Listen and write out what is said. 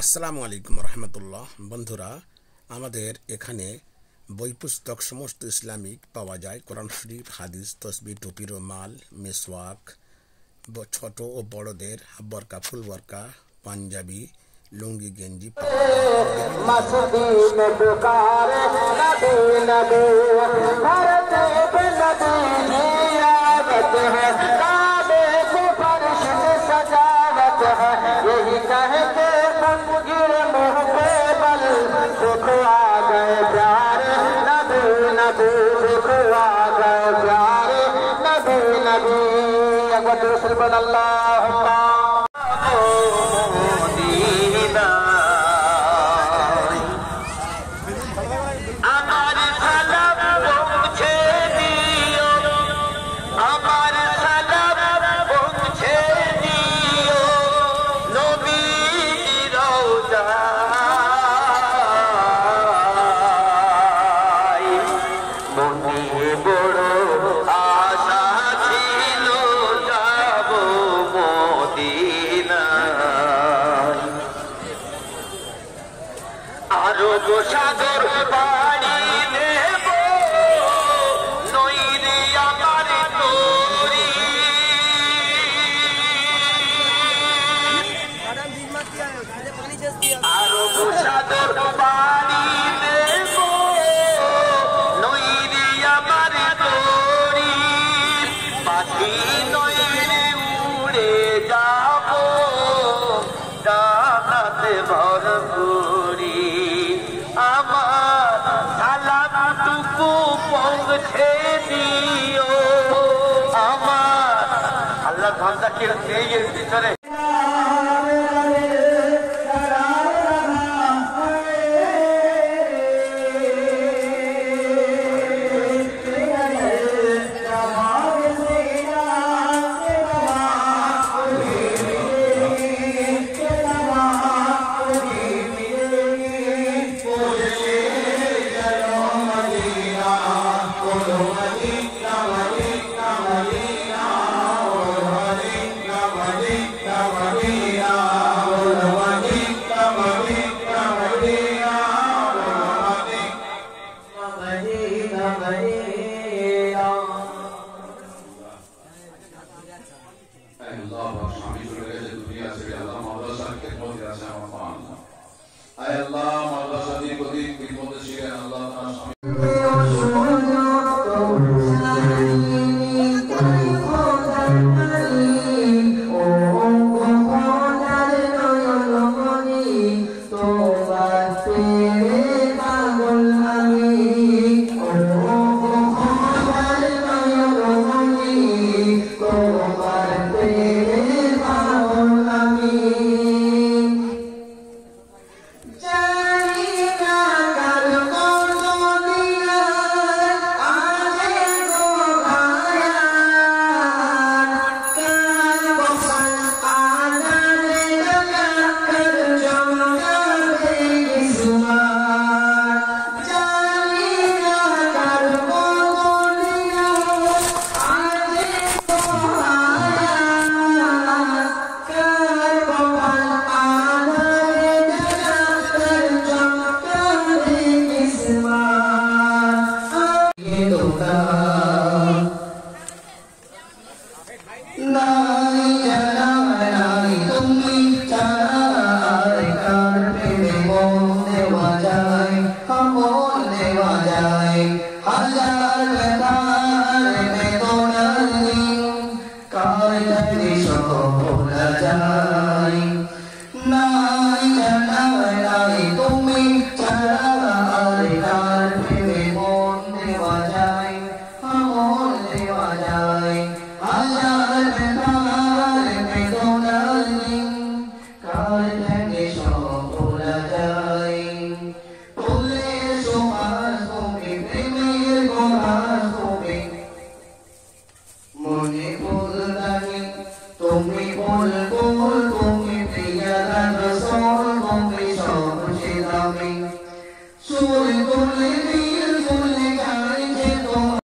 আসসালামু আলাইকুম রহমতুল্লাহ। বন্ধুরা, আমাদের এখানে বই পুস্তক সমস্ত ইসলামিক পাওয়া যায়। কোরআন শরীফ, হাদিস, তসবিহ, টুপি, রুমাল, মিসওয়াক, ছোট ও বড়দের বরকা, ফুল বরকা, পাঞ্জাবি, লুঙ্গি, গেঞ্জি সাগর পাড়ি দেব নইরে আমার তোরি আরো সাগর পাড়ি দেব নইরে আমার তোরি পাখি নইরে উড়ে যাব ডানাতে ভরপুরি আমার সালামটুকু পৌঁছে দিও আমার আল্লাহ ধন্দা কি হচ্ছে এর ভিতরে Money.